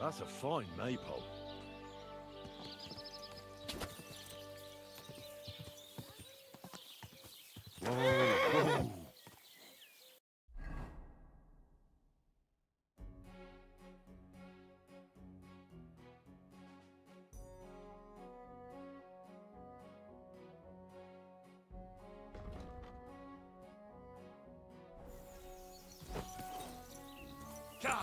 That's a fine maypole. Whoa, whoa. God!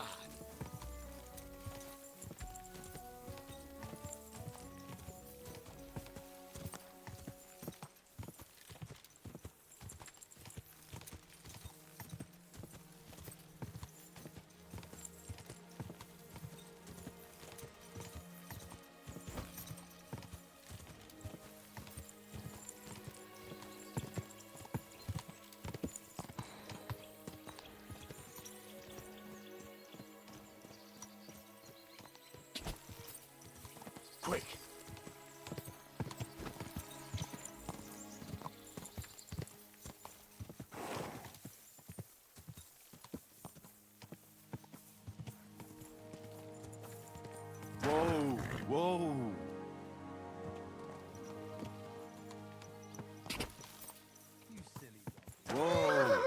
Quick! Whoa! Whoa! You silly Whoa!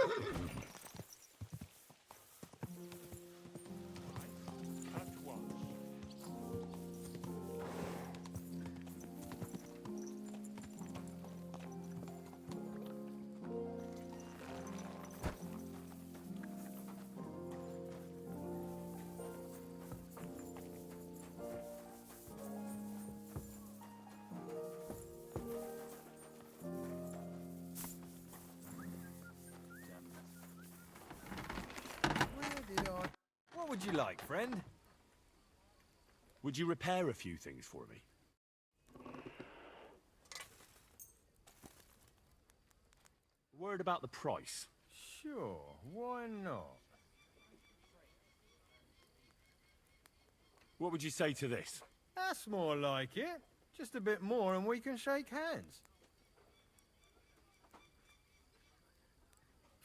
at once. What would you like, friend? Would you repair a few things for me? A word about the price. Sure, why not? What would you say to this? That's more like it. Just a bit more and we can shake hands.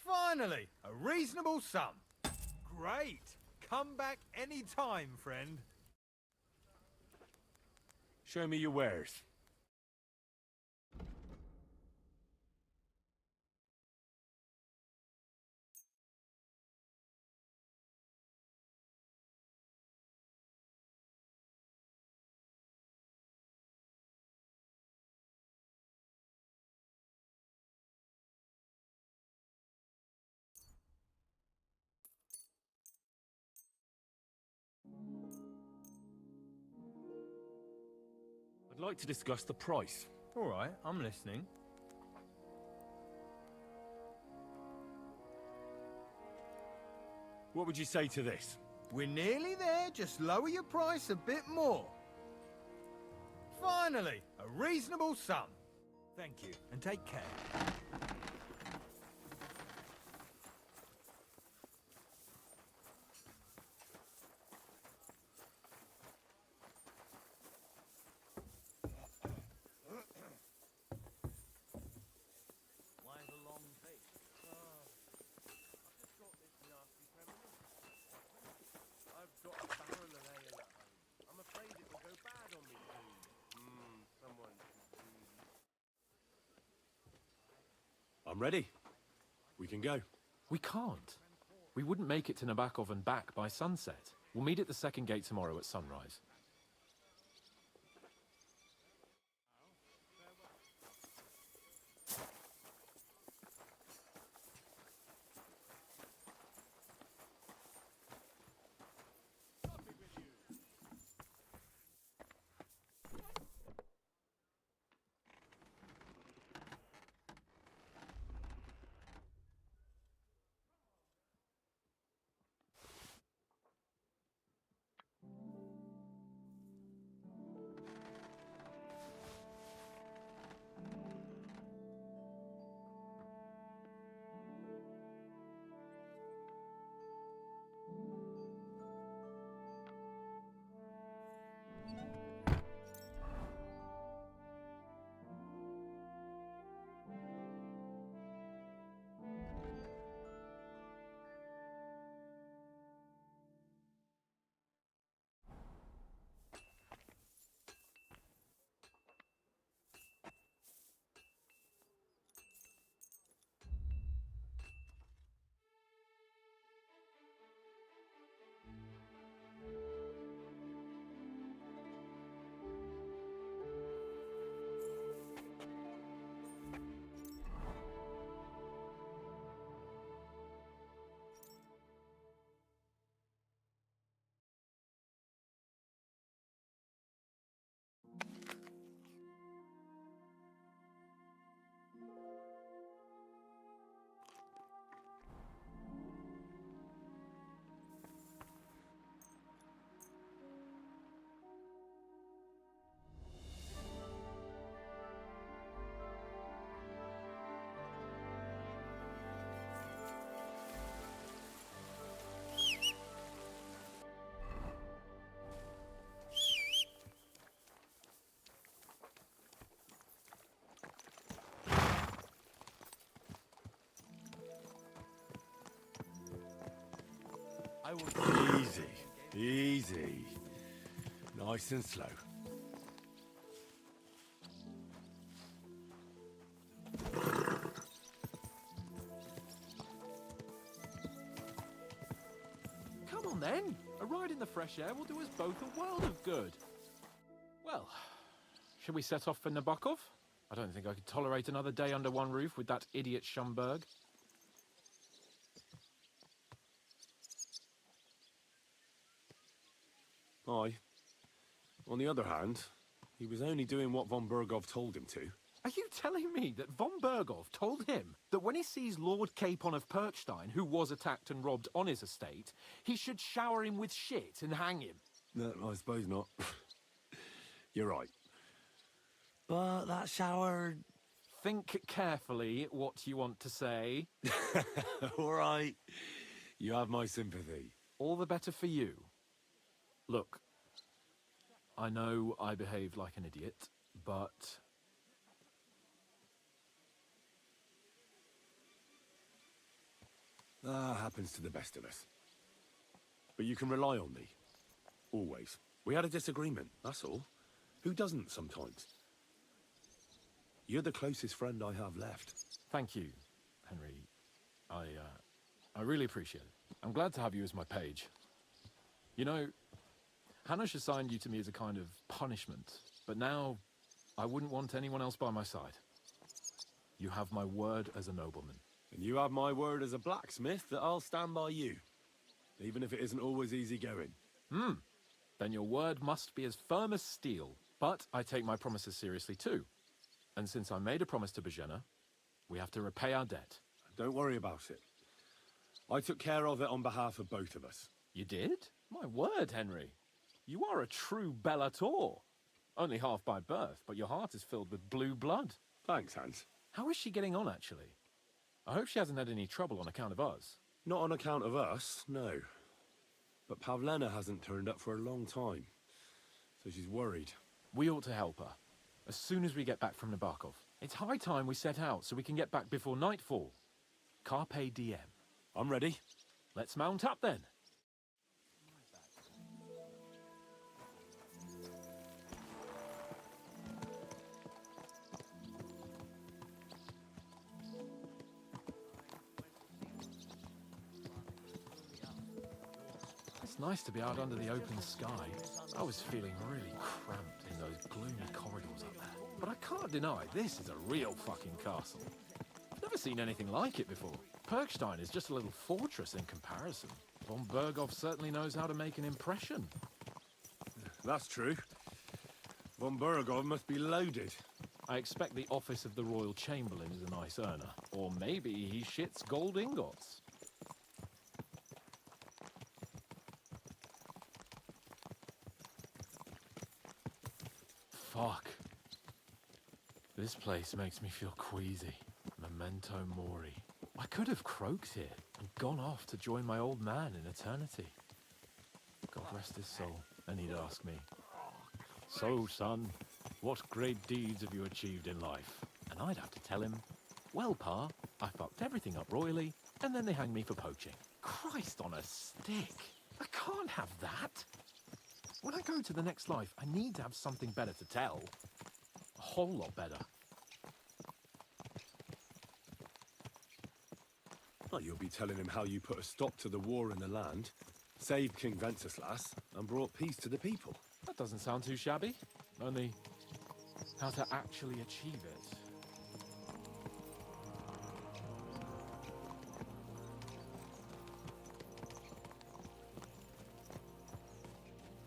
Finally, a reasonable sum. Great. Come back any time, friend. Show me your wares. I'd like to discuss the price. All right, I'm listening. What would you say to this? We're nearly there, just lower your price a bit more. Finally, a reasonable sum. Thank you, and take care. Why the long face? I've just got this nasty premonition. I've got a barrel of ale at home. I'm afraid it will go bad on me soon. Someone should please. I'm ready. We can go. We can't. We wouldn't make it to Nabokov and back by sunset. We'll meet at the second gate tomorrow at sunrise. I will... Easy, easy. Nice and slow. Come on then. A ride in the fresh air will do us both a world of good. Well, should we set off for Nabokov? I don't think I could tolerate another day under one roof with that idiot Schumberg. Aye. On the other hand, he was only doing what von Bergov told him to. Are you telling me that von Bergov told him that when he sees Lord Capon of Perkstein, who was attacked and robbed on his estate, he should shower him with shit and hang him? No, I suppose not. You're right. But that shower... Think carefully what you want to say. All right. You have my sympathy. All the better for you. Look, I know I behaved like an idiot, but... That happens to the best of us. But you can rely on me. Always. We had a disagreement, that's all. Who doesn't sometimes? You're the closest friend I have left. Thank you, Henry. I really appreciate it. I'm glad to have you as my page. You know, Hanush assigned you to me as a kind of punishment, but now I wouldn't want anyone else by my side. You have my word as a nobleman. And you have my word as a blacksmith that I'll stand by you. Even if it isn't always easy going. Then your word must be as firm as steel. But I take my promises seriously too. And since I made a promise to Bajena, we have to repay our debt. Don't worry about it. I took care of it on behalf of both of us. You did? My word, Henry. You are a true Bellator. Only half by birth, but your heart is filled with blue blood. Thanks, Hans. How is she getting on, actually? I hope she hasn't had any trouble on account of us. Not on account of us, no. But Pavlena hasn't turned up for a long time. So she's worried. We ought to help her. As soon as we get back from Nabokov. It's high time we set out so we can get back before nightfall. Carpe diem. I'm ready. Let's mount up then. It's nice to be out under the open sky. I was feeling really cramped in those gloomy corridors up there. But I can't deny, this is a real fucking castle. I've never seen anything like it before. Perkstein is just a little fortress in comparison. Von Bergov certainly knows how to make an impression. That's true. Von Bergov must be loaded. I expect the office of the Royal Chamberlain is a nice earner. Or maybe he shits gold ingots. Fuck. This place makes me feel queasy. Memento mori. I could have croaked here and gone off to join my old man in eternity. God rest his soul. And he'd ask me, "So, son, what great deeds have you achieved in life?" And I'd have to tell him, "Well, Pa, I fucked everything up royally, and then they hanged me for poaching." Christ on a stick. I can't have that. When I go to the next life, I need to have something better to tell. A whole lot better. Well, you'll be telling him how you put a stop to the war in the land, saved King Wenceslas, and brought peace to the people. That doesn't sound too shabby. Only, how to actually achieve it.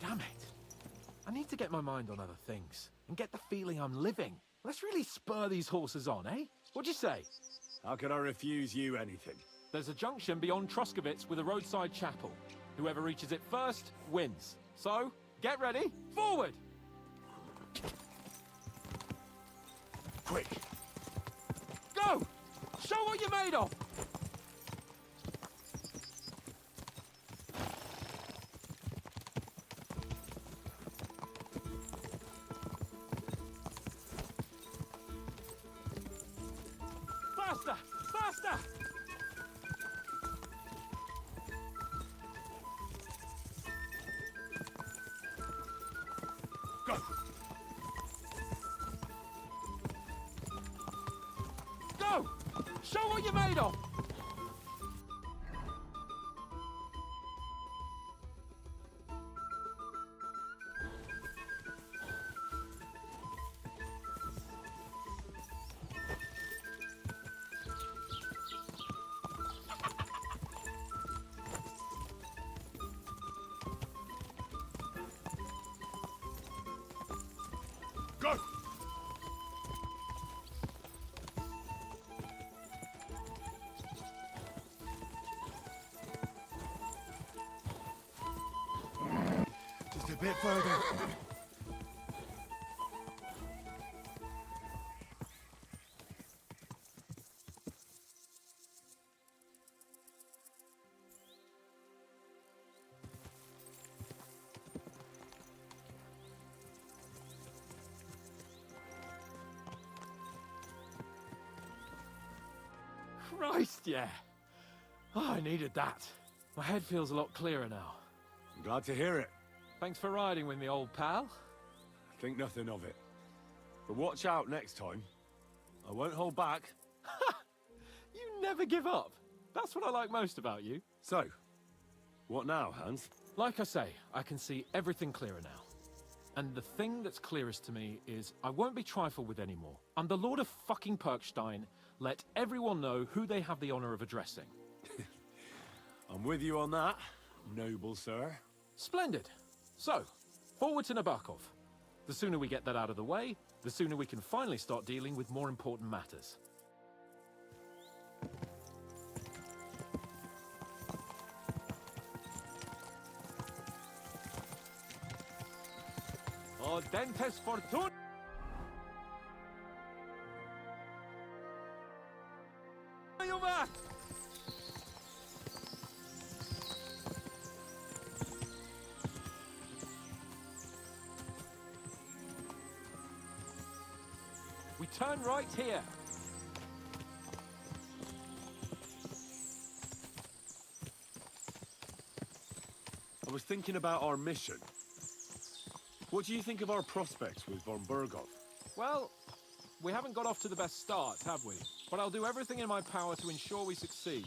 Damn it. I need to get my mind on other things, and get the feeling I'm living. Let's really spur these horses on, eh? What'd you say? How could I refuse you anything? There's a junction beyond Troskovitz with a roadside chapel. Whoever reaches it first, wins. So, get ready, forward! Quick! Go! Show what you're made of! Faster! Faster! Show what you're made of! Go! Just a bit further. Christ, yeah. Oh, I needed that. My head feels a lot clearer now. I'm glad to hear it. Thanks for riding with me, old pal. Think nothing of it. But watch out next time. I won't hold back. You never give up. That's what I like most about you. So, what now, Hans? Like I say, I can see everything clearer now. And the thing that's clearest to me is I won't be trifled with anymore. I'm the Lord of fucking Perkstein. Let everyone know who they have the honor of addressing. I'm with you on that, noble sir. Splendid. So, forward to Nabokov. The sooner we get that out of the way, the sooner we can finally start dealing with more important matters. Audentes fortuna! We turn right here. I was thinking about our mission. What do you think of our prospects with von Berghoff? Well, we haven't got off to the best start, have we? But I'll do everything in my power to ensure we succeed.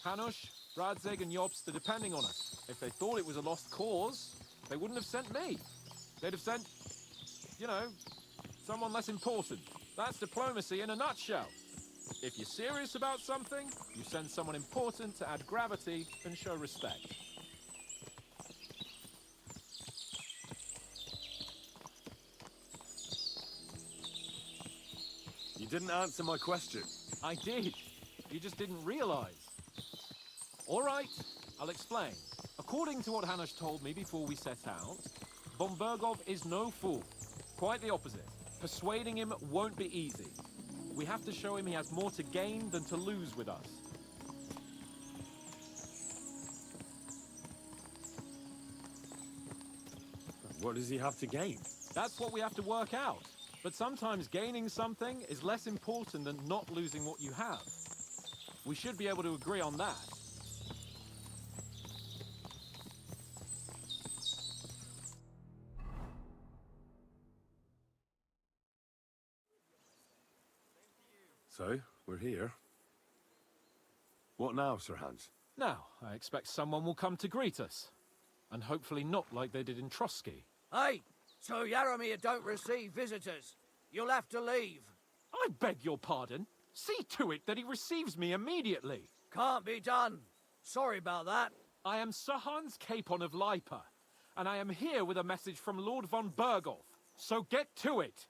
Hanush, Radzig and Jobst are depending on us. If they thought it was a lost cause, they wouldn't have sent me. They'd have sent, you know, someone less important. That's diplomacy in a nutshell. If you're serious about something, you send someone important to add gravity and show respect. You didn't answer my question. I did. You just didn't realize. All right, I'll explain. According to what Hanush told me before we set out, von Berghoff is no fool. Quite the opposite. Persuading him won't be easy. We have to show him he has more to gain than to lose with us. What does he have to gain? That's what we have to work out. But sometimes gaining something is less important than not losing what you have. We should be able to agree on that. So, we're here. What now, Sir Hans? Now, I expect someone will come to greet us. And hopefully not like they did in Trotsky. Hey, so Yaromir don't receive visitors. You'll have to leave. I beg your pardon. See to it that he receives me immediately. Can't be done. Sorry about that. I am Sir Hans Capon of Lipa, and I am here with a message from Lord von Berghoff. So get to it.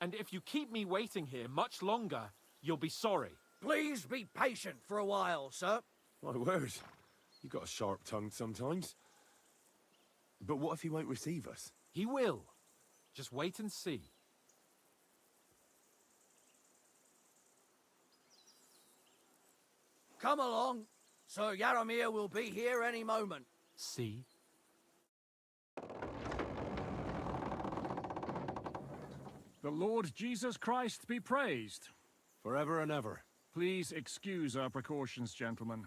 And if you keep me waiting here much longer, you'll be sorry. Please be patient for a while, sir. My word. You got a sharp tongue sometimes. But what if he won't receive us? He will. Just wait and see. Come along. Sir Yaromir will be here any moment. See? The Lord Jesus Christ be praised. Forever and ever. Please excuse our precautions, gentlemen.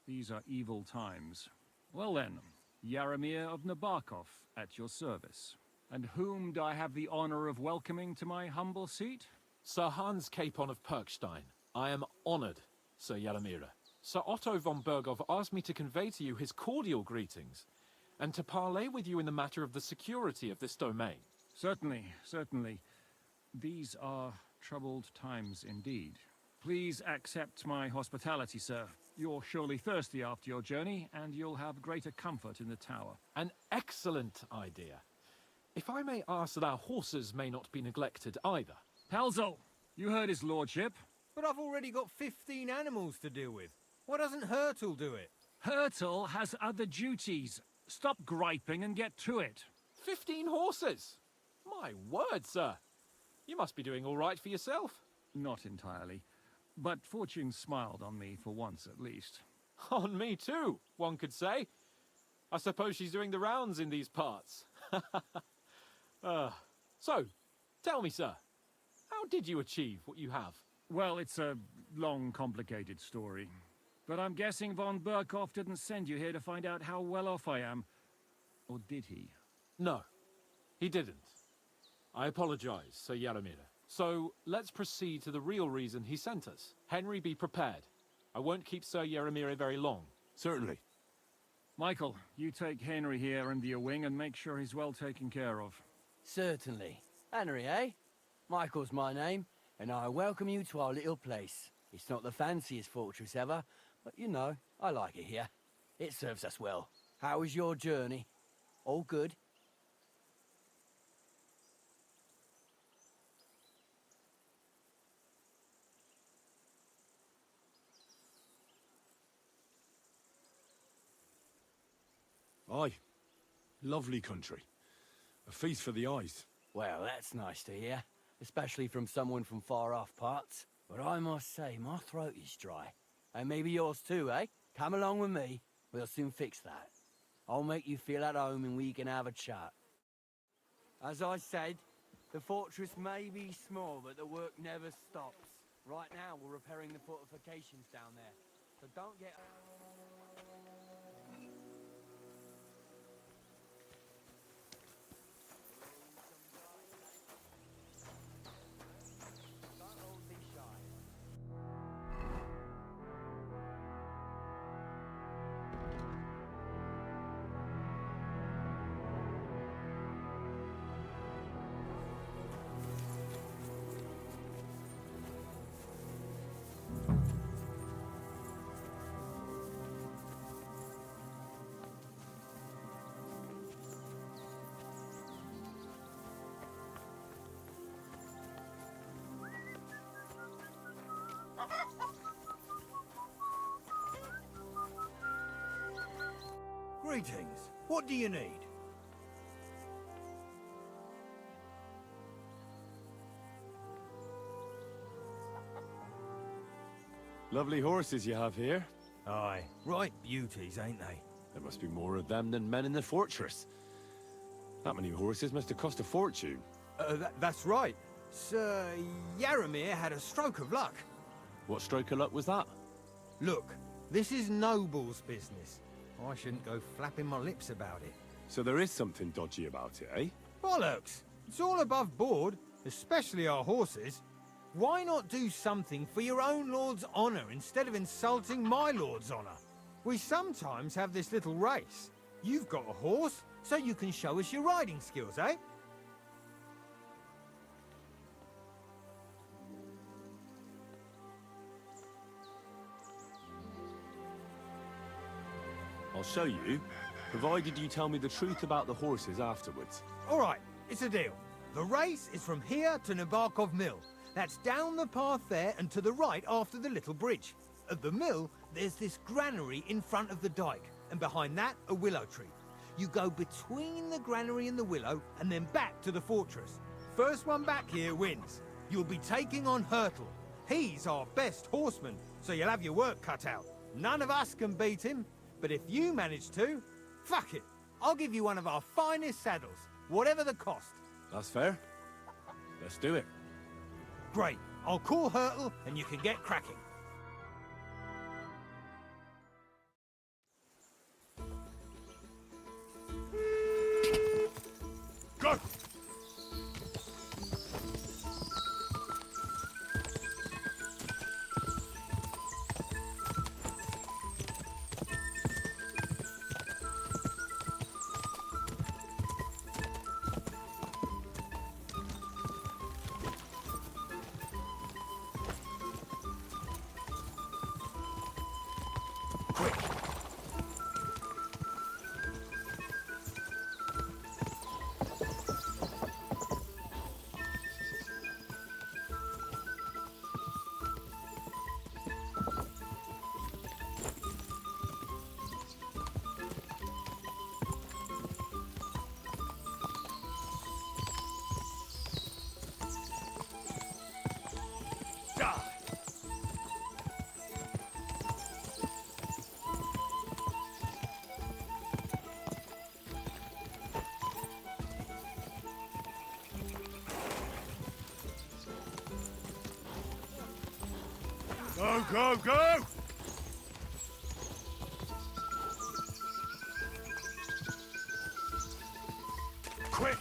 These are evil times. Well then, Yaromir of Nabokov at your service. And whom do I have the honor of welcoming to my humble seat? Sir Hans Capon of Perkstein. I am honored, Sir Yaramira. Sir Otto von Berghoff asked me to convey to you his cordial greetings, and to parley with you in the matter of the security of this domain. Certainly, certainly. These are troubled times indeed. Please accept my hospitality, sir. You're surely thirsty after your journey, and you'll have greater comfort in the tower. An excellent idea. If I may ask that our horses may not be neglected either. Pelzel, you heard his lordship. But I've already got 15 animals to deal with. Why doesn't Hurtle do it? Hurtle has other duties. Stop griping and get to it. 15 horses! My word, sir. You must be doing all right for yourself. Not entirely. But fortune smiled on me for once at least. On me too, one could say. I suppose she's doing the rounds in these parts. So, tell me, sir, how did you achieve what you have? Well, it's a long, complicated story. But I'm guessing von Berghoff didn't send you here to find out how well off I am. Or did he? No, he didn't. I apologize, Sir Yaramira. So, let's proceed to the real reason he sent us. Henry, be prepared. I won't keep Sir Yaramira very long. Certainly. Michael, you take Henry here under your wing and make sure he's well taken care of. Certainly. Henry, eh? Michael's my name, and I welcome you to our little place. It's not the fanciest fortress ever, but you know, I like it here. It serves us well. How was your journey? All good? Aye. Lovely country. A feast for the eyes. Well, that's nice to hear, especially from someone from far-off parts. But I must say, my throat is dry. And maybe yours too, eh? Come along with me. We'll soon fix that. I'll make you feel at home and we can have a chat. As I said, the fortress may be small, but the work never stops. Right now, we're repairing the fortifications down there. So don't get... Don't be shy. Greetings. What do you need? Lovely horses you have here. Aye. Right beauties, ain't they? There must be more of them than men in the fortress. That many horses must have cost a fortune. That's right. Sir Yaramir had a stroke of luck. What stroke of luck was that? Look, this is Noble's business. I shouldn't go flapping my lips about it. So there is something dodgy about it, eh? Bollocks! It's all above board, especially our horses. Why not do something for your own lord's honor instead of insulting my lord's honor? We sometimes have this little race. You've got a horse, so you can show us your riding skills, eh? I'll show you, provided you tell me the truth about the horses afterwards. All right, it's a deal. The race is from here to Nabokov Mill. That's down the path there and to the right after the little bridge. At the mill, there's this granary in front of the dike, and behind that, a willow tree. You go between the granary and the willow, and then back to the fortress. First one back here wins. You'll be taking on Hurtle. He's our best horseman, so you'll have your work cut out. None of us can beat him, but if you manage to, fuck it. I'll give you one of our finest saddles, whatever the cost. That's fair. Let's do it. Great. I'll call Hurtle, and you can get cracking. Go! Go, go! Quick!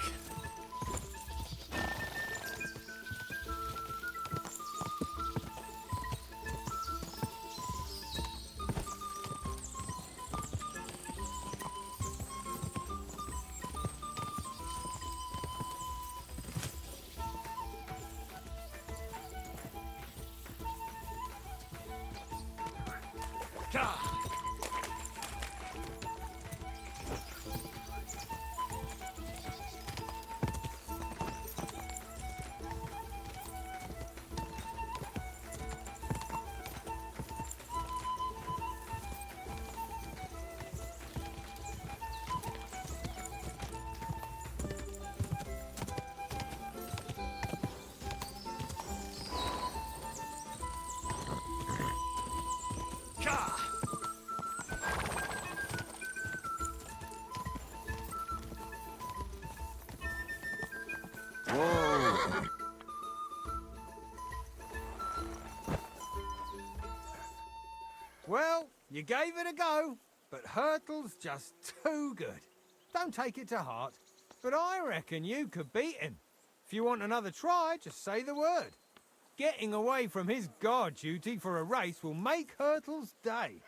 Well, you gave it a go, but Hurtle's just too good. Don't take it to heart, but I reckon you could beat him. If you want another try, just say the word. Getting away from his guard duty for a race will make Hurtle's day.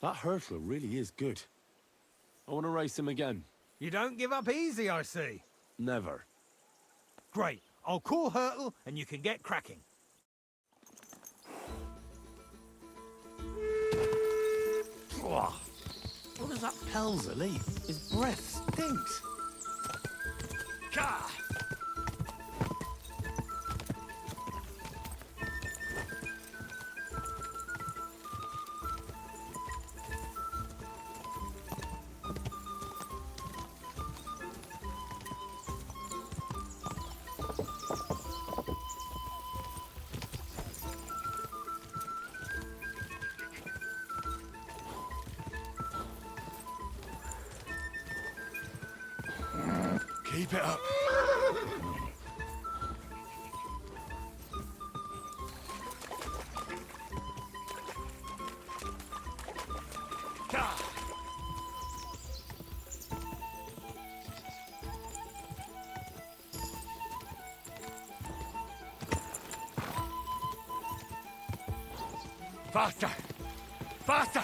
That hurtler really is good. I want to race him again. You don't give up easy, I see. Never. Great. I'll call Hurtle and you can get cracking. What does that Pelzer leave? His breath stinks. Gah! Keep it up. Faster! Faster!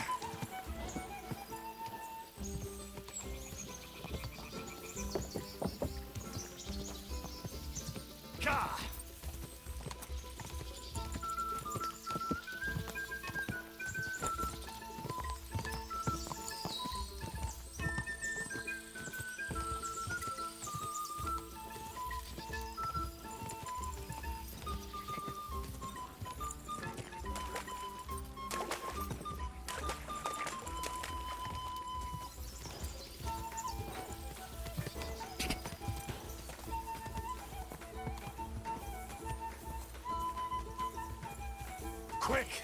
Quick!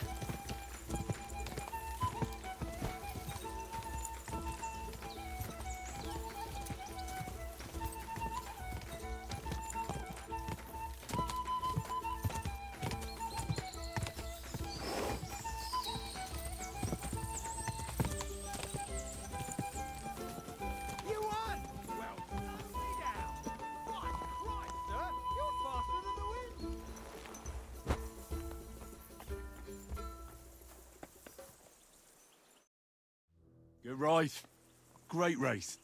You won! Well, nicely down. My Christ, sir! You're faster than the wind! You're right. Great race.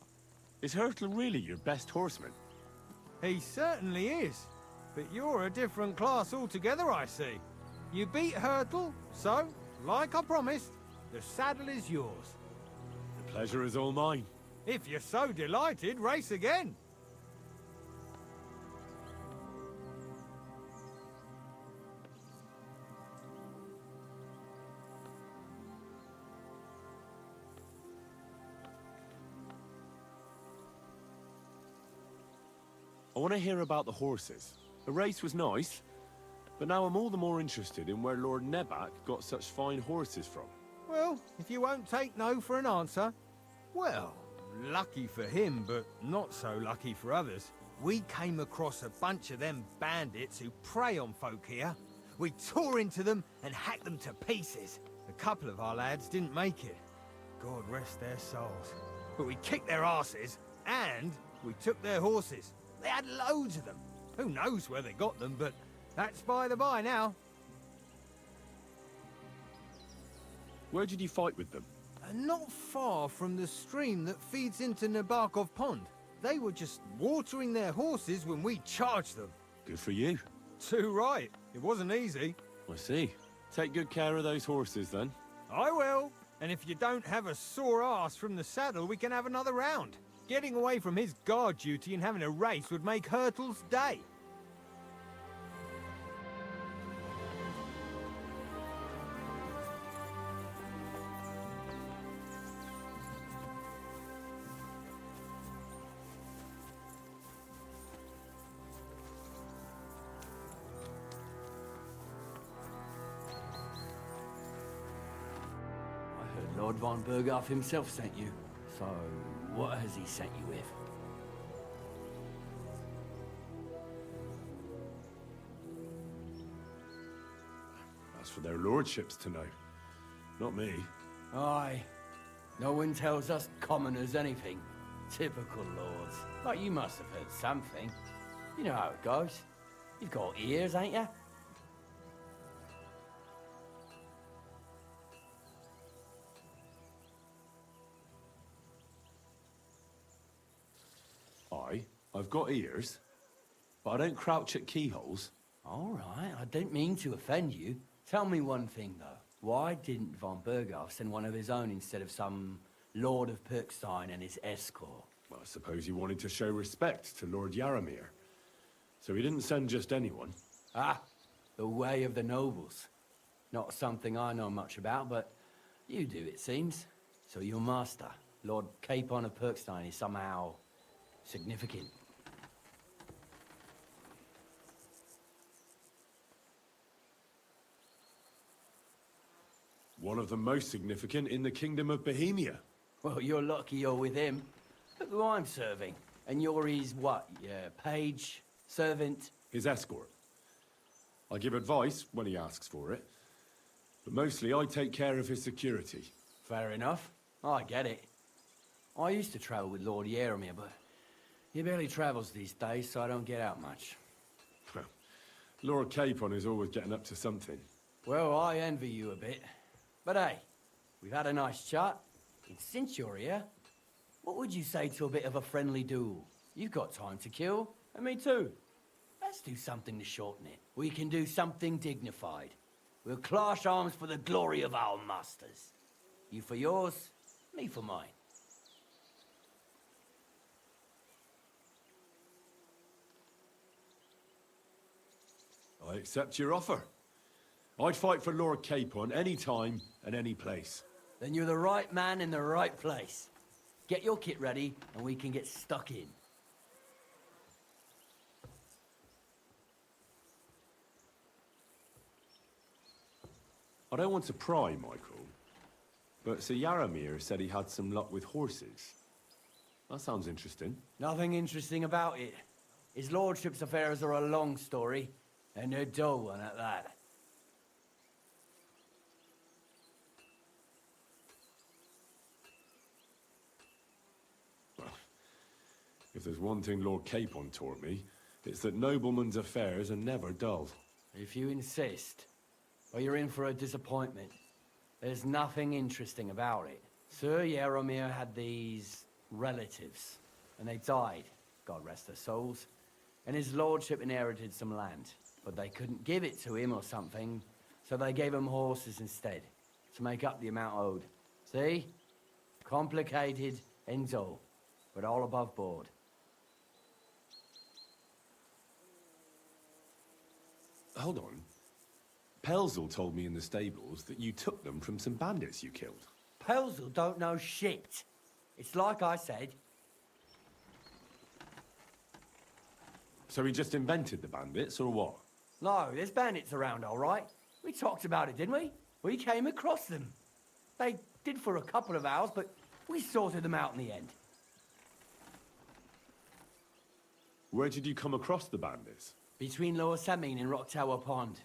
Is Hurtle really your best horseman? He certainly is. But you're a different class altogether, I see. You beat Hurtle, so, like I promised, the saddle is yours. The pleasure is all mine. If you're so delighted, race again. I want to hear about the horses. The race was nice, but now I'm all the more interested in where Lord Nebat got such fine horses from. Well, if you won't take no for an answer, well, lucky for him, but not so lucky for others. We came across a bunch of them bandits who prey on folk here. We tore into them and hacked them to pieces. A couple of our lads didn't make it. God rest their souls. But we kicked their asses, and we took their horses. They had loads of them. Who knows where they got them, but that's by the by now. Where did you fight with them? Not far from the stream that feeds into Nabokov Pond. They were just watering their horses when we charged them. Good for you. Too right. It wasn't easy. I see. Take good care of those horses, then. I will. And if you don't have a sore ass from the saddle, we can have another round. Getting away from his guard duty and having a race would make Hurtle's day. Lord von Berghoff himself sent you. So, what has he sent you with? That's for their lordships to know. Not me. Aye. No one tells us commoners anything. Typical lords. But you must have heard something. You know how it goes. You've got ears, ain't you? I've got ears, but I don't crouch at keyholes. All right, I didn't mean to offend you. Tell me one thing, though. Why didn't von Berghoff send one of his own instead of some Lord of Pirkstein and his escort? Well, I suppose he wanted to show respect to Lord Yaramir. So he didn't send just anyone. Ah, the way of the nobles. Not something I know much about, but you do, it seems. So your master, Lord Capon of Pirkstein, is somehow significant. One of the most significant in the Kingdom of Bohemia. Well, you're lucky you're with him. Look who I'm serving. And you're his, what, page, servant? His escort. I give advice when he asks for it. But mostly I take care of his security. Fair enough. I get it. I used to travel with Lord Yaramir, but he barely travels these days, so I don't get out much. Lord Capon is always getting up to something. Well, I envy you a bit. But hey, we've had a nice chat. And since you're here, what would you say to a bit of a friendly duel? You've got time to kill, and me too. Let's do something to shorten it. We can do something dignified. We'll clash arms for the glory of our masters. You for yours, me for mine. I accept your offer. I'd fight for Lord Capon any time and any place. Then you're the right man in the right place. Get your kit ready, and we can get stuck in. I don't want to pry, Michael, but Sir Yaramir said he had some luck with horses. That sounds interesting. Nothing interesting about it. His lordship's affairs are a long story, and a dull one at that. If there's one thing Lord Capon taught me, it's that noblemen's affairs are never dull. If you insist, well, you're in for a disappointment. There's nothing interesting about it. Sir Yaramir had these relatives, and they died, God rest their souls, and his lordship inherited some land. But they couldn't give it to him or something, so they gave him horses instead, to make up the amount owed. See? Complicated and dull, but all above board. Hold on. Pelzel told me in the stables that you took them from some bandits you killed. Pelzel don't know shit. It's like I said. So he just invented the bandits, or what? No, there's bandits around, all right. We talked about it, didn't we? We came across them. They did for a couple of hours, but we sorted them out in the end. Where did you come across the bandits? Between Lower Samin and Rock Tower Pond.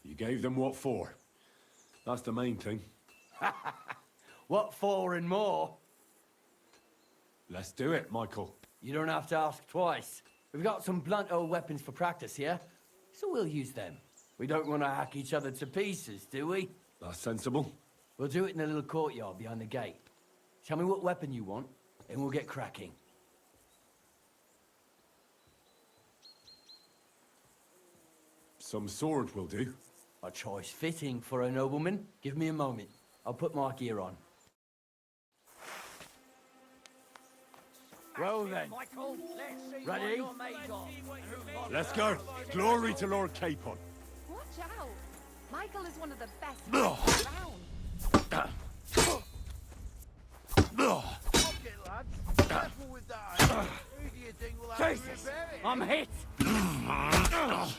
You gave them what for? That's the main thing. What for and more? Let's do it, Michael. You don't have to ask twice. We've got some blunt old weapons for practice here, so we'll use them. We don't want to hack each other to pieces, do we? That's sensible. We'll do it in the little courtyard behind the gate. Tell me what weapon you want, and we'll get cracking. Some sword will do. A choice fitting for a nobleman. Give me a moment. I'll put my gear on. Well then. Michael, let's see Ready? what you're made of. Let's go. Glory to Lord Capon. Watch out! Michael is one of the best around. Okay, lads. Careful with that. Who do you think will have to Jesus! repair it? I'm hit! Right.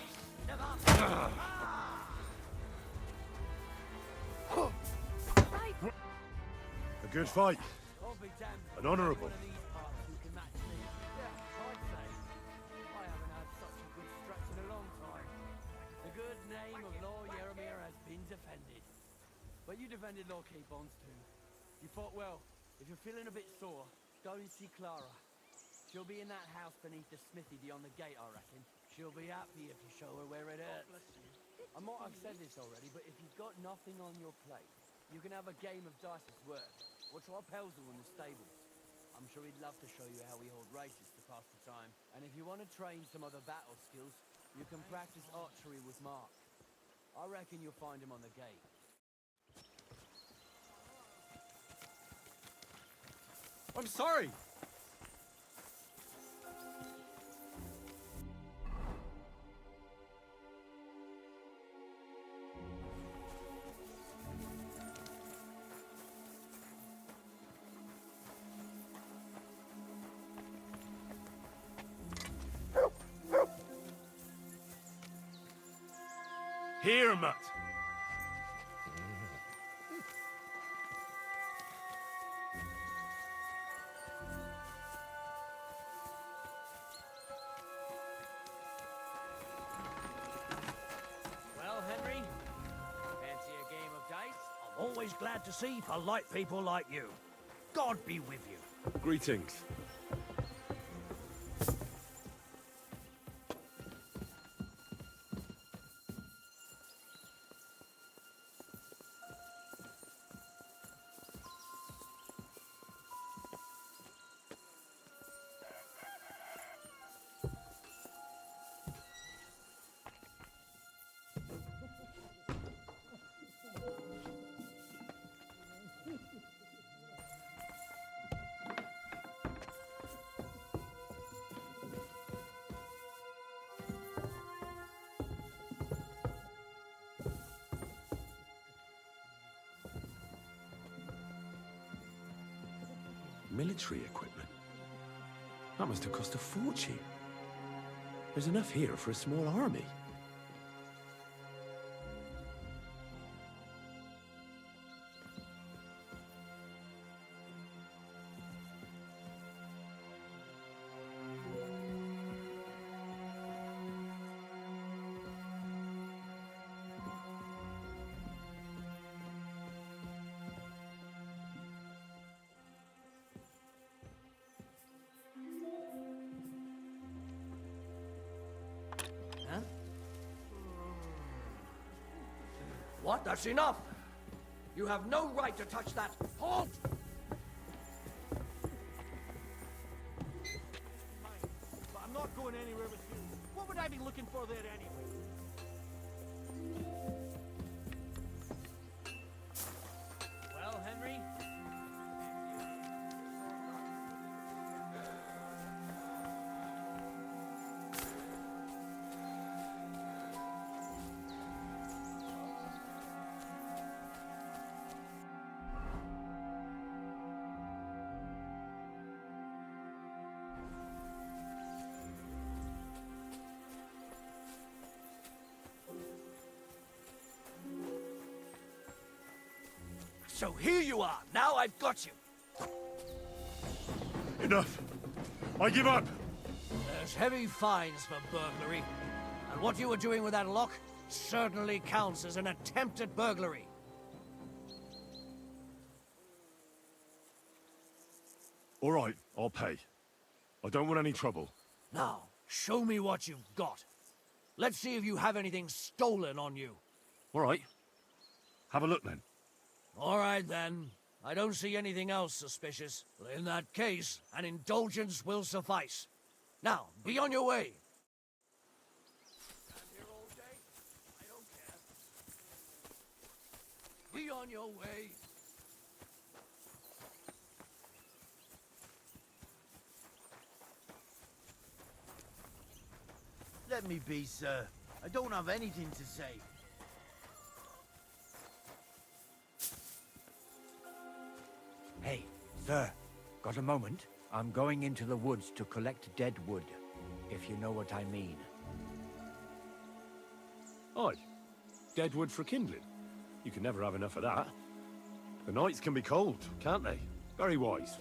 A good fight. I'll be damned. An honourable. One of these parts who can match me. Yeah, I'd say. I haven't had such a good stretch in a long time. The good name of Lord Yeremir has been defended. But you defended Lord Capon's too. You fought well. If you're feeling a bit sore, go and see Clara. She'll be in that house beneath the smithy beyond the gate, I reckon. She'll be happy if you show her where it hurts. I might have said this already, but if you've got nothing on your plate, you can have a game of dice's work, or try Pelzel in the stables. I'm sure he'd love to show you how we hold races to pass the time. And if you want to train some other battle skills, you can practice archery with Mark. I reckon you'll find him on the gate. I'm sorry. Here, Matt. Well, Henry, fancy a game of dice? I'm always glad to see polite people like you. God be with you. Greetings. Military equipment? That must have cost a fortune. There's enough here for a small army. What? That's enough! You have no right to touch that! Halt! But I'm not going anywhere with you. What would I be looking for there anyway? Well, Henry? So here you are. Now I've got you. Enough. I give up. There's heavy fines for burglary. And what you were doing with that lock, certainly counts as an attempt at burglary. All right, I'll pay. I don't want any trouble. Now, show me what you've got. Let's see if you have anything stolen on you. All right. Have a look then. All right, then. I don't see anything else suspicious. In that case, an indulgence will suffice. Now, be on your way. Stand here all day? I don't care. Be on your way. Let me be, sir. I don't have anything to say. Hey, sir, got a moment? I'm going into the woods to collect dead wood, if you know what I mean. Aye. Dead wood for kindling. You can never have enough of that. The nights can be cold, can't they? Very wise.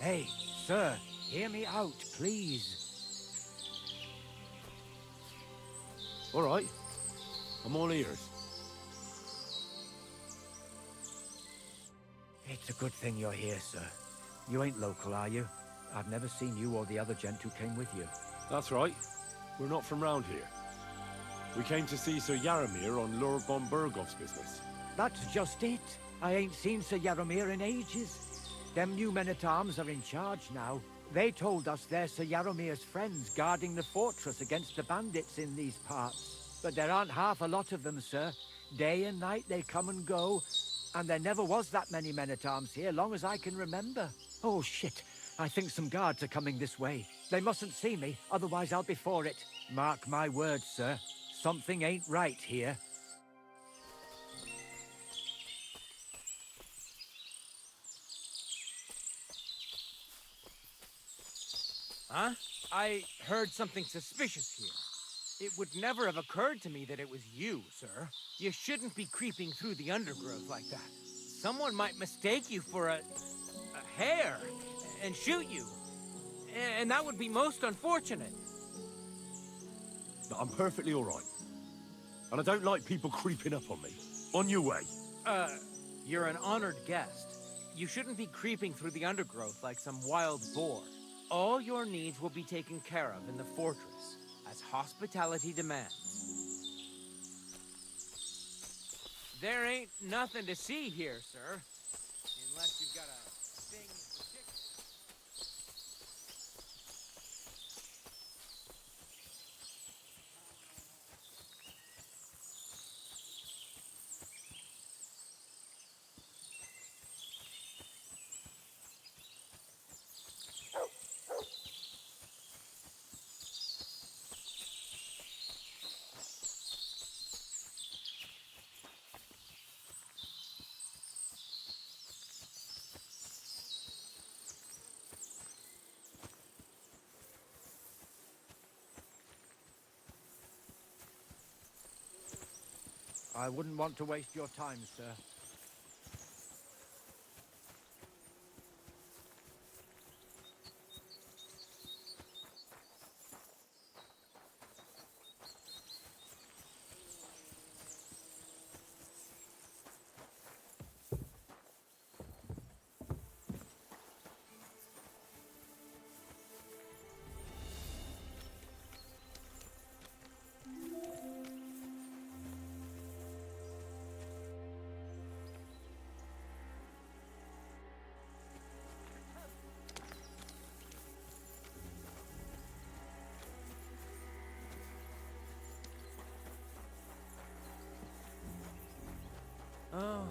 Hey, sir, hear me out, please. All right. I'm all ears. It's a good thing you're here, sir. You ain't local, are you? I've never seen you or the other gent who came with you. That's right. We're not from round here. We came to see Sir Yaramir on Lord von Bergov's business. That's just it. I ain't seen Sir Yaramir in ages. Them new men-at-arms are in charge now. They told us they're Sir Yaramir's friends guarding the fortress against the bandits in these parts. But there aren't half a lot of them, sir. Day and night they come and go. And there never was that many men-at-arms here, long as I can remember. Oh, shit. I think some guards are coming this way. They mustn't see me, otherwise I'll be for it. Mark my words, sir. Something ain't right here. Huh? I heard something suspicious here. It would never have occurred to me that it was you, sir. You shouldn't be creeping through the undergrowth like that. Someone might mistake you for a hare and shoot you. And that would be most unfortunate. But I'm perfectly all right. And I don't like people creeping up on me. On your way. You're an honored guest. You shouldn't be creeping through the undergrowth like some wild boar. All your needs will be taken care of in the fortress, as hospitality demands. There ain't nothing to see here, sir. Unless you've got a thing for chickens. I wouldn't want to waste your time, sir. Oh.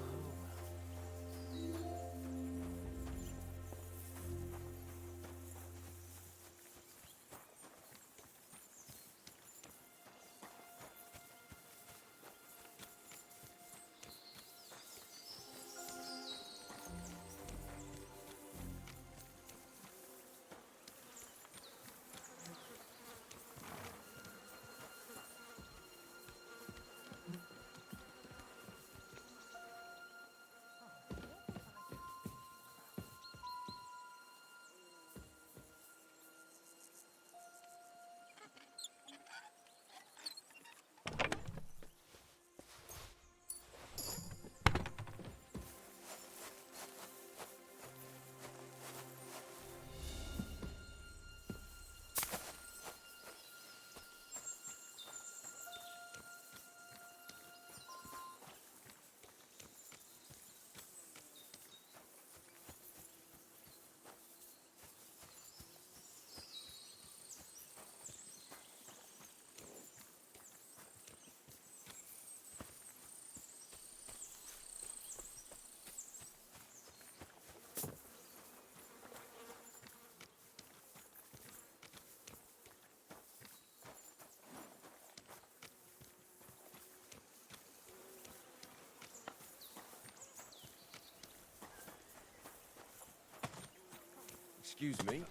Excuse me.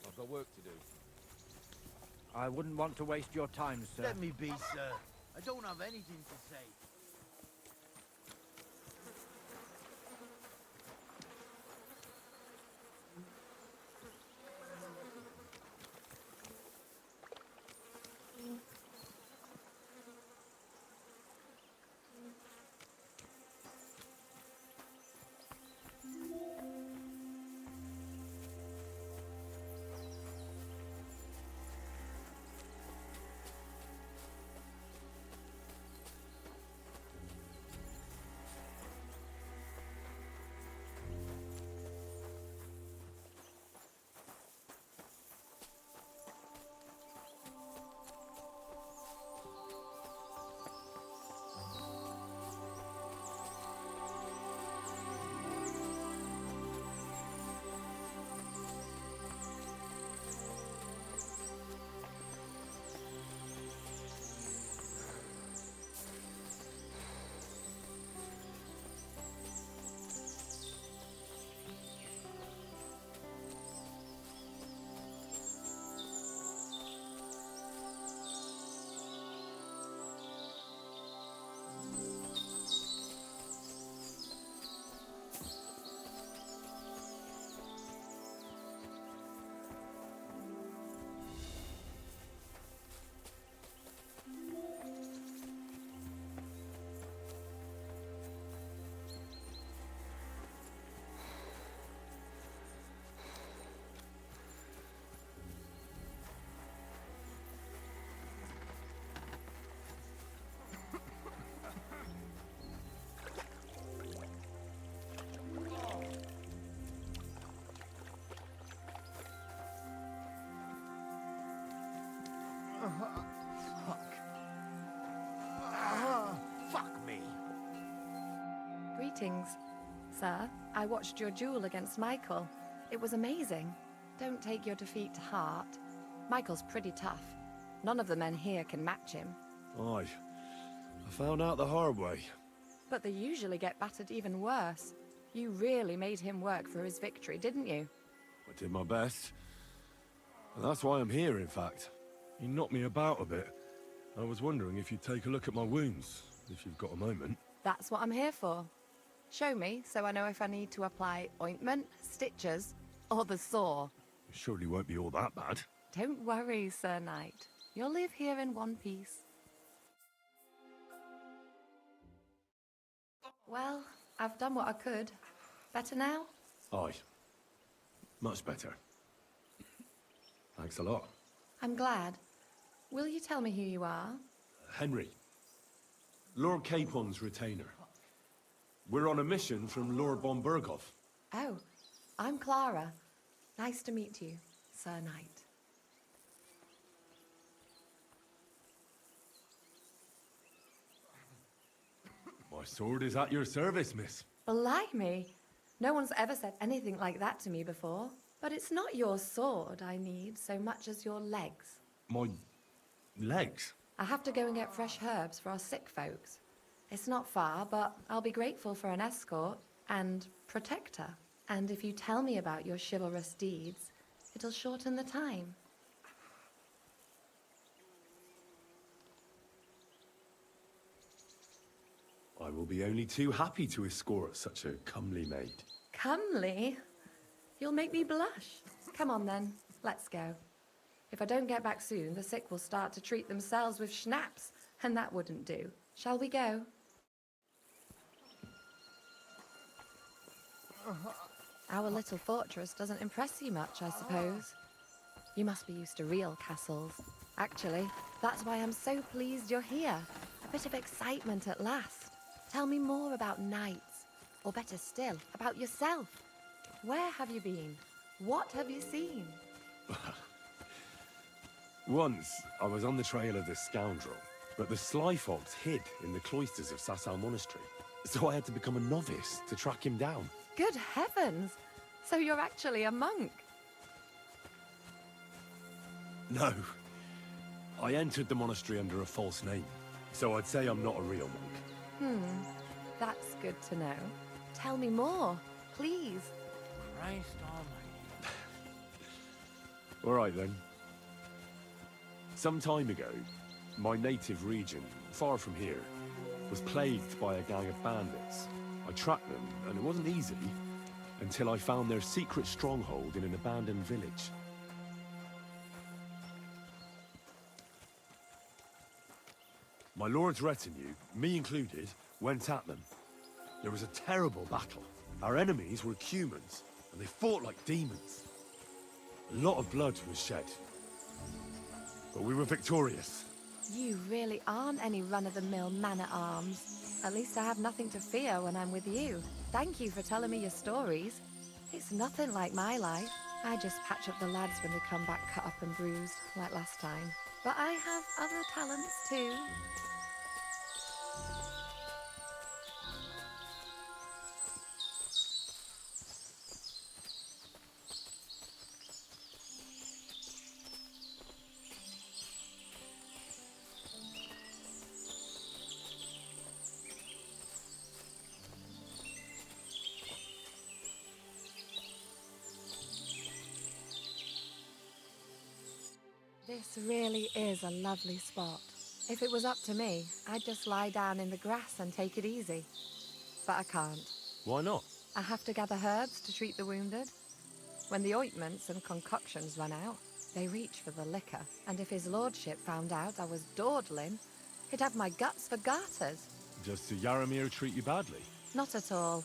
I've got work to do. I wouldn't want to waste your time, sir. Let me be, sir. I don't have anything to say. Fuck me. Greetings, sir. I watched your duel against Michael. It was amazing. Don't take your defeat to heart. Michael's pretty tough. None of the men here can match him. Aye. I found out the hard way. But they usually get battered even worse. You really made him work for his victory, didn't you? I did my best. And that's why I'm here, in fact. You knocked me about a bit. I was wondering if you'd take a look at my wounds, if you've got a moment. That's what I'm here for. Show me, so I know if I need to apply ointment, stitches, or the saw. It surely won't be all that bad. Don't worry, Sir Knight. You'll live here in one piece. Well, I've done what I could. Better now? Aye. Much better. Thanks a lot. I'm glad. Will you tell me who you are? Henry. Lord Capon's retainer. We're on a mission from Lord von Burghoff. Oh, I'm Clara. Nice to meet you, Sir Knight. My sword is at your service, miss. Blimey! No one's ever said anything like that to me before. But it's not your sword I need so much as your legs. My legs? I have to go and get fresh herbs for our sick folks. It's not far, but I'll be grateful for an escort and protector. And if you tell me about your chivalrous deeds, it'll shorten the time. I will be only too happy to escort such a comely maid. Comely? You'll make me blush. Come on then, let's go. If I don't get back soon, the sick will start to treat themselves with schnapps, and that wouldn't do. Shall we go? Our little fortress doesn't impress you much, I suppose. You must be used to real castles. Actually, that's why I'm so pleased you're here. A bit of excitement at last. Tell me more about knights, or better still, about yourself. Where have you been? What have you seen? Once, I was on the trail of this scoundrel, but the sly fox hid in the cloisters of Sasau Monastery. So I had to become a novice to track him down. Good heavens! So you're actually a monk? No. I entered the monastery under a false name, so I'd say I'm not a real monk. That's good to know. Tell me more, please. Christ almighty. All right then. Some time ago, my native region, far from here, was plagued by a gang of bandits. I tracked them, and it wasn't easy, until I found their secret stronghold in an abandoned village. My lord's retinue, me included, went at them. There was a terrible battle. Our enemies were humans, and they fought like demons. A lot of blood was shed. But we were victorious. You really aren't any run-of-the-mill man-at-arms. At least I have nothing to fear when I'm with you. Thank you for telling me your stories. It's nothing like my life. I just patch up the lads when they come back cut up and bruised, like last time. But I have other talents too. This really is a lovely spot. If it was up to me, I'd just lie down in the grass and take it easy. But I can't. Why not? I have to gather herbs to treat the wounded. When the ointments and concoctions run out, they reach for the liquor. And if his lordship found out I was dawdling, he'd have my guts for garters. Does Sir Yaramir treat you badly? Not at all.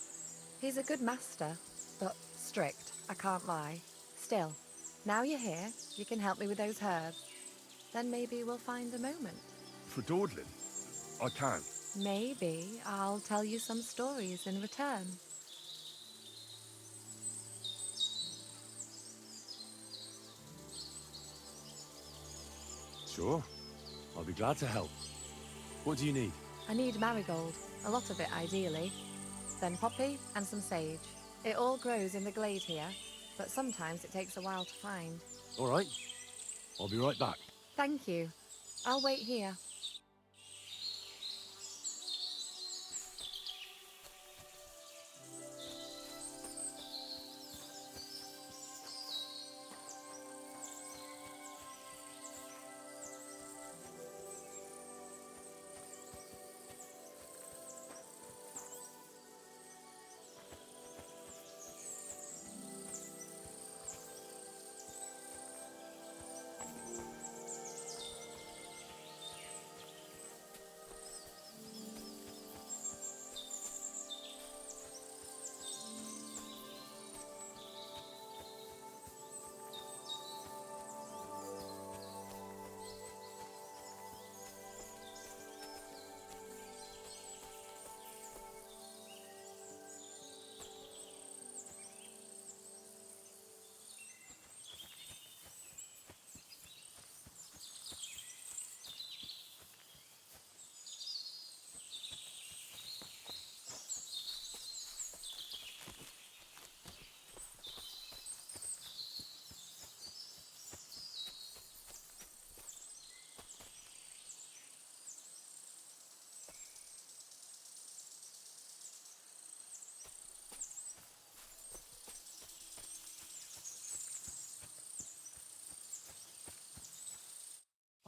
He's a good master, but strict, I can't lie. Still, now you're here, you can help me with those herbs. Then maybe we'll find a moment. For dawdling? I can't. Maybe I'll tell you some stories in return. Sure. I'll be glad to help. What do you need? I need marigold, a lot of it ideally. Then poppy and some sage. It all grows in the glade here, but sometimes it takes a while to find. All right. I'll be right back. Thank you. I'll wait here.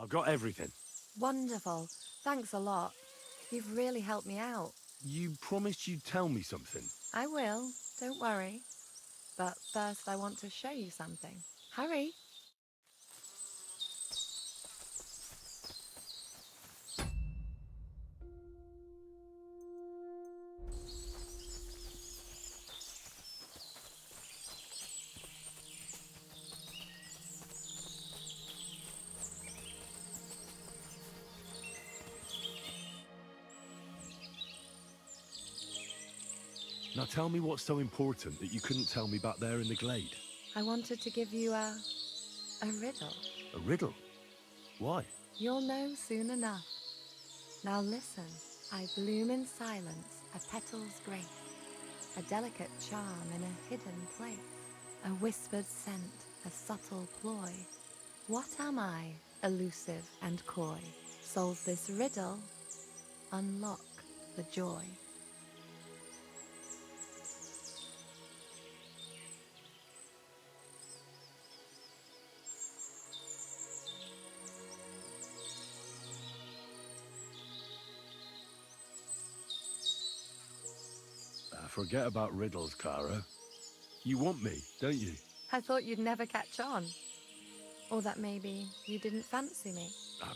I've got everything. Wonderful. Thanks a lot. You've really helped me out. You promised you'd tell me something. I will, don't worry. But first I want to show you something. Hurry. Now tell me what's so important that you couldn't tell me back there in the glade. I wanted to give you a riddle. A riddle? Why? You'll know soon enough. Now listen. I bloom in silence, a petal's grace, a delicate charm in a hidden place, a whispered scent, a subtle ploy. What am I, elusive and coy? Solve this riddle, unlock the joy. Forget about riddles, Clara. You want me, don't you? I thought you'd never catch on. Or that maybe you didn't fancy me.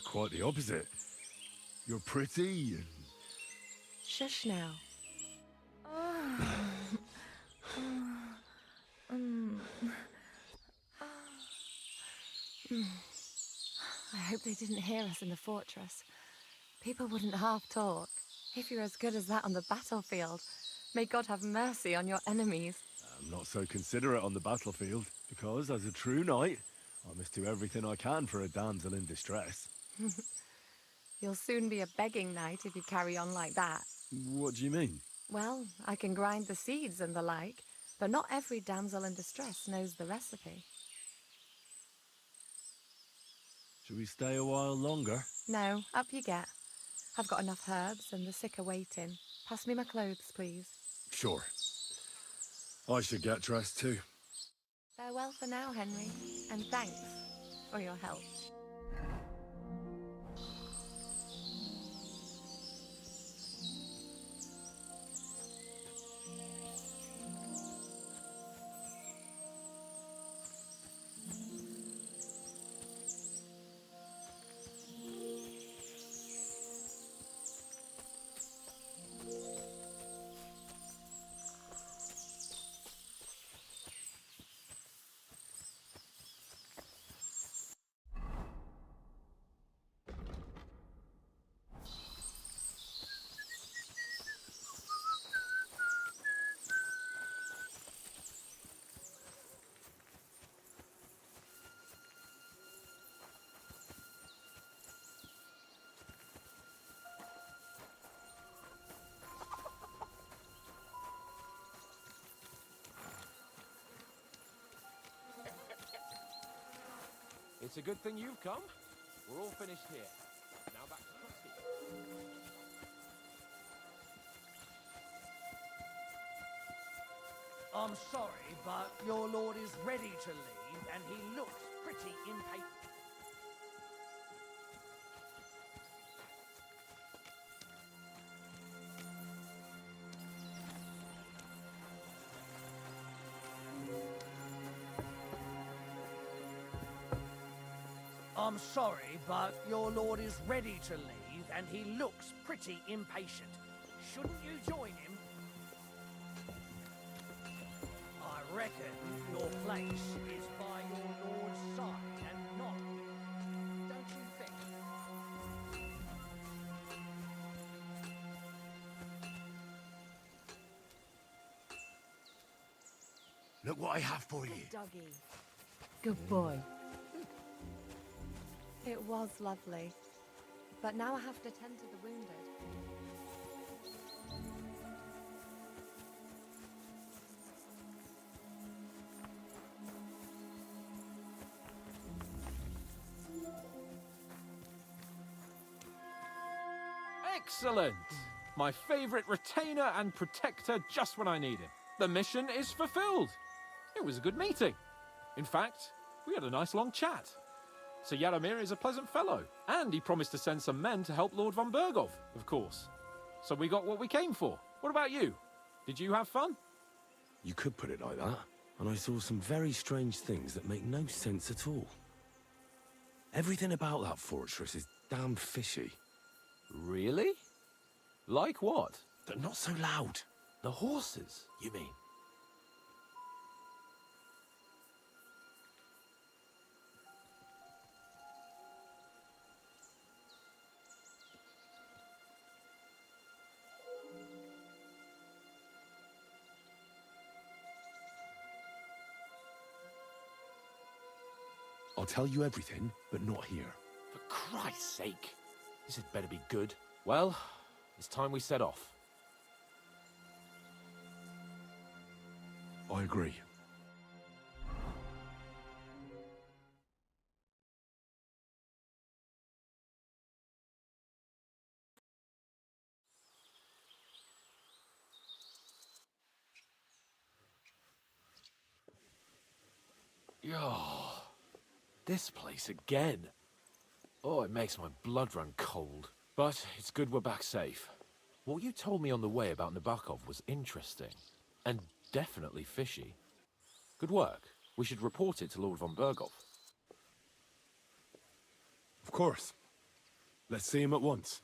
Quite the opposite. You're pretty and... Shush now. I hope they didn't hear us in the fortress. People wouldn't half talk. If you're as good as that on the battlefield, may God have mercy on your enemies. I'm not so considerate on the battlefield, because as a true knight, I must do everything I can for a damsel in distress. You'll soon be a begging knight if you carry on like that. What do you mean? Well, I can grind the seeds and the like, but not every damsel in distress knows the recipe. Shall we stay a while longer? No, up you get. I've got enough herbs and the sick are waiting. Pass me my clothes, please. Sure. I should get dressed too. Farewell for now, Henry, and thanks for your help. It's a good thing you've come. We're all finished here. Now back to Trusty. I'm sorry, but your lord is ready to leave, and he looks pretty impatient. I'm sorry, but your lord is ready to leave, and he looks pretty impatient. Shouldn't you join him? I reckon your place is by your lord's side and not with... Don't you think? Look what I have for you. Doggy. Good boy. It was lovely. But now I have to tend to the wounded. Excellent! My favorite retainer and protector just when I need him. The mission is fulfilled. It was a good meeting. In fact, we had a nice long chat. Sir Yadomir is a pleasant fellow, and he promised to send some men to help Lord von Bergov, of course. So we got what we came for. What about you? Did you have fun? You could put it like that. And I saw some very strange things that make no sense at all. Everything about that fortress is damn fishy. Really? Like what? They're not so loud. The horses, you mean? I'll tell you everything, but not here. For Christ's sake. This had better be good. Well, it's time we set off. I agree. Oh, this place again. Oh, it makes my blood run cold. But it's good we're back safe. What you told me on the way about Nabokov was interesting. And definitely fishy. Good work. We should report it to Lord von Bergov. Of course. Let's see him at once.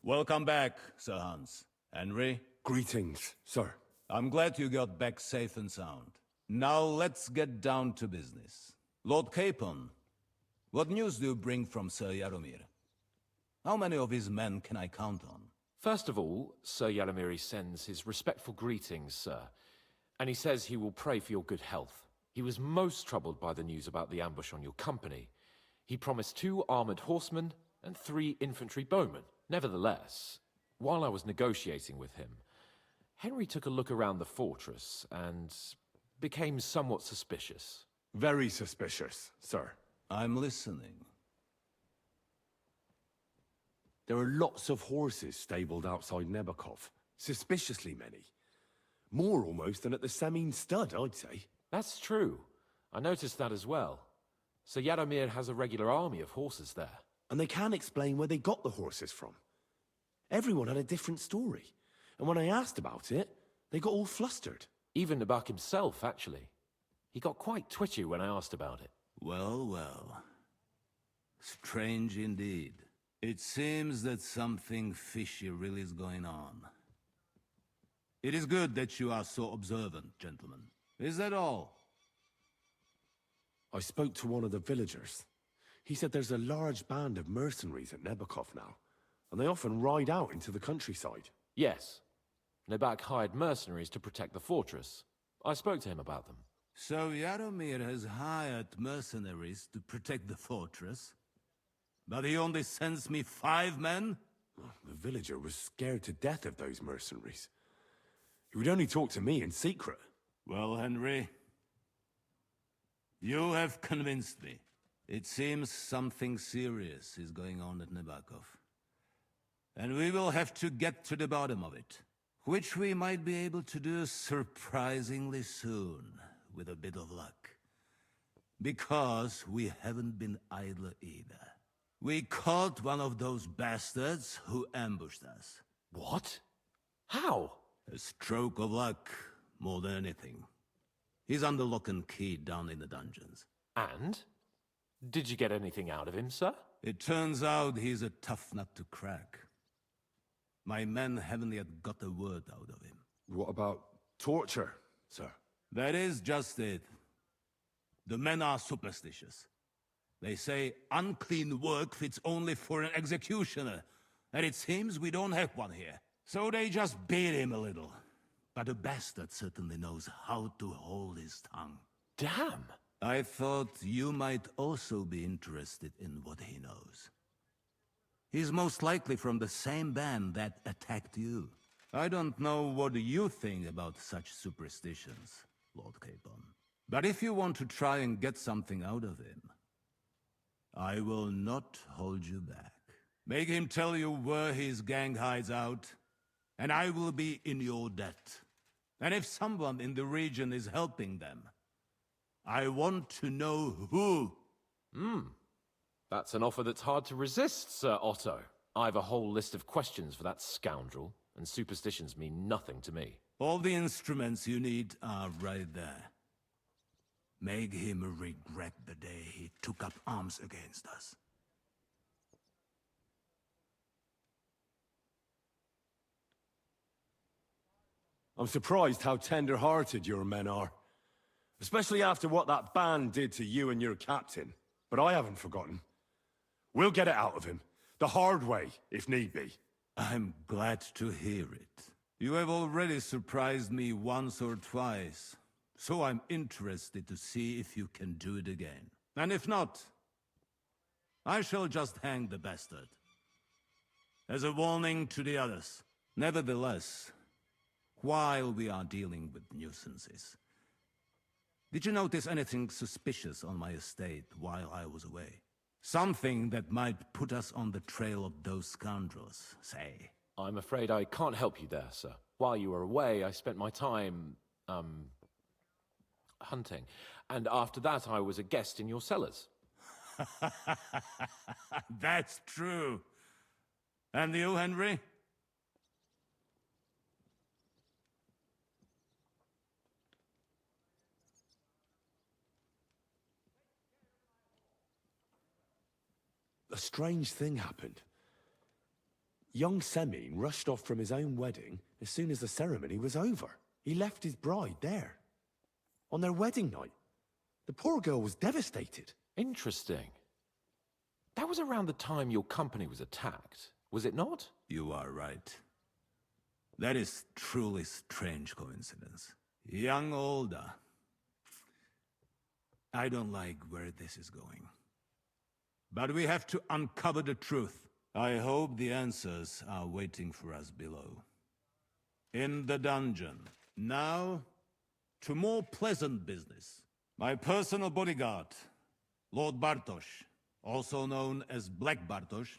Welcome back, Sir Hans. Henry? Greetings, sir. I'm glad you got back safe and sound. Now let's get down to business. Lord Capon, what news do you bring from Sir Jaromir? How many of his men can I count on? First of all, Sir Yadomir sends his respectful greetings, sir. And he says he will pray for your good health. He was most troubled by the news about the ambush on your company. He promised 2 armored horsemen and 3 infantry bowmen. Nevertheless, while I was negotiating with him, Henry took a look around the fortress and became somewhat suspicious. Very suspicious, sir. I'm listening. There are lots of horses stabled outside Nebakov. Suspiciously many. More almost than at the Samin stud, I'd say. That's true. I noticed that as well. Sir Yadomir has a regular army of horses there. And they can't explain where they got the horses from. Everyone had a different story. And when I asked about it, they got all flustered. Even Nabak himself, actually. He got quite twitchy when I asked about it. Well, well. Strange indeed. It seems that something fishy really is going on. It is good that you are so observant, gentlemen. Is that all? I spoke to one of the villagers. He said there's a large band of mercenaries at Nebakov now, and they often ride out into the countryside. Yes. Nabak hired mercenaries to protect the fortress. I spoke to him about them. So Jaromir has hired mercenaries to protect the fortress? But he only sends me 5 men? The villager was scared to death of those mercenaries. He would only talk to me in secret. Well, Henry, you have convinced me. It seems something serious is going on at Nabokov. And we will have to get to the bottom of it. Which we might be able to do surprisingly soon, with a bit of luck. Because we haven't been idle either. We caught one of those bastards who ambushed us. What? How? A stroke of luck, more than anything. He's under lock and key down in the dungeons. And? Did you get anything out of him, sir? It turns out he's a tough nut to crack. My men haven't yet got a word out of him. What about torture, sir? That is just it. The men are superstitious. They say unclean work fits only for an executioner, and it seems we don't have one here. So they just beat him a little. But a bastard certainly knows how to hold his tongue. Damn! I thought you might also be interested in what he knows. He's most likely from the same band that attacked you. I don't know what you think about such superstitions, Lord Capon. But if you want to try and get something out of him, I will not hold you back. Make him tell you where his gang hides out, and I will be in your debt. And if someone in the region is helping them, I want to know who. That's an offer that's hard to resist, Sir Otto. I've a whole list of questions for that scoundrel, and superstitions mean nothing to me. All the instruments you need are right there. Make him regret the day he took up arms against us. I'm surprised how tender-hearted your men are. Especially after what that band did to you and your captain. But I haven't forgotten. We'll get it out of him. The hard way, if need be. I'm glad to hear it. You have already surprised me once or twice, so I'm interested to see if you can do it again. And if not, I shall just hang the bastard. As a warning to the others. Nevertheless, while we are dealing with nuisances, did you notice anything suspicious on my estate while I was away? Something that might put us on the trail of those scoundrels, say. I'm afraid I can't help you there, sir. While you were away, I spent my time, hunting. And after that, I was a guest in your cellars. That's true. And you, Henry? A strange thing happened. Young Semine rushed off from his own wedding as soon as the ceremony was over. He left his bride there. On their wedding night. The poor girl was devastated. Interesting. That was around the time your company was attacked, was it not? You are right. That is truly strange coincidence. Young Olda. I don't like where this is going. But we have to uncover the truth. I hope the answers are waiting for us below. In the dungeon. Now, to more pleasant business. My personal bodyguard, Lord Bartosz, also known as Black Bartosz,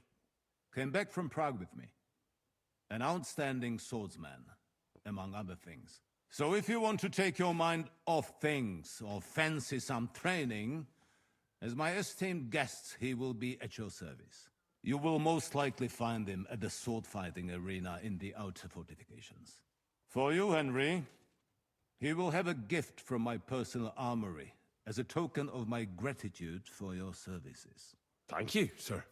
came back from Prague with me. An outstanding swordsman, among other things. So if you want to take your mind off things or fancy some training, as my esteemed guest, he will be at your service. You will most likely find him at the sword-fighting arena in the outer fortifications. For you, Henry, he will have a gift from my personal armory as a token of my gratitude for your services. Thank you, sir.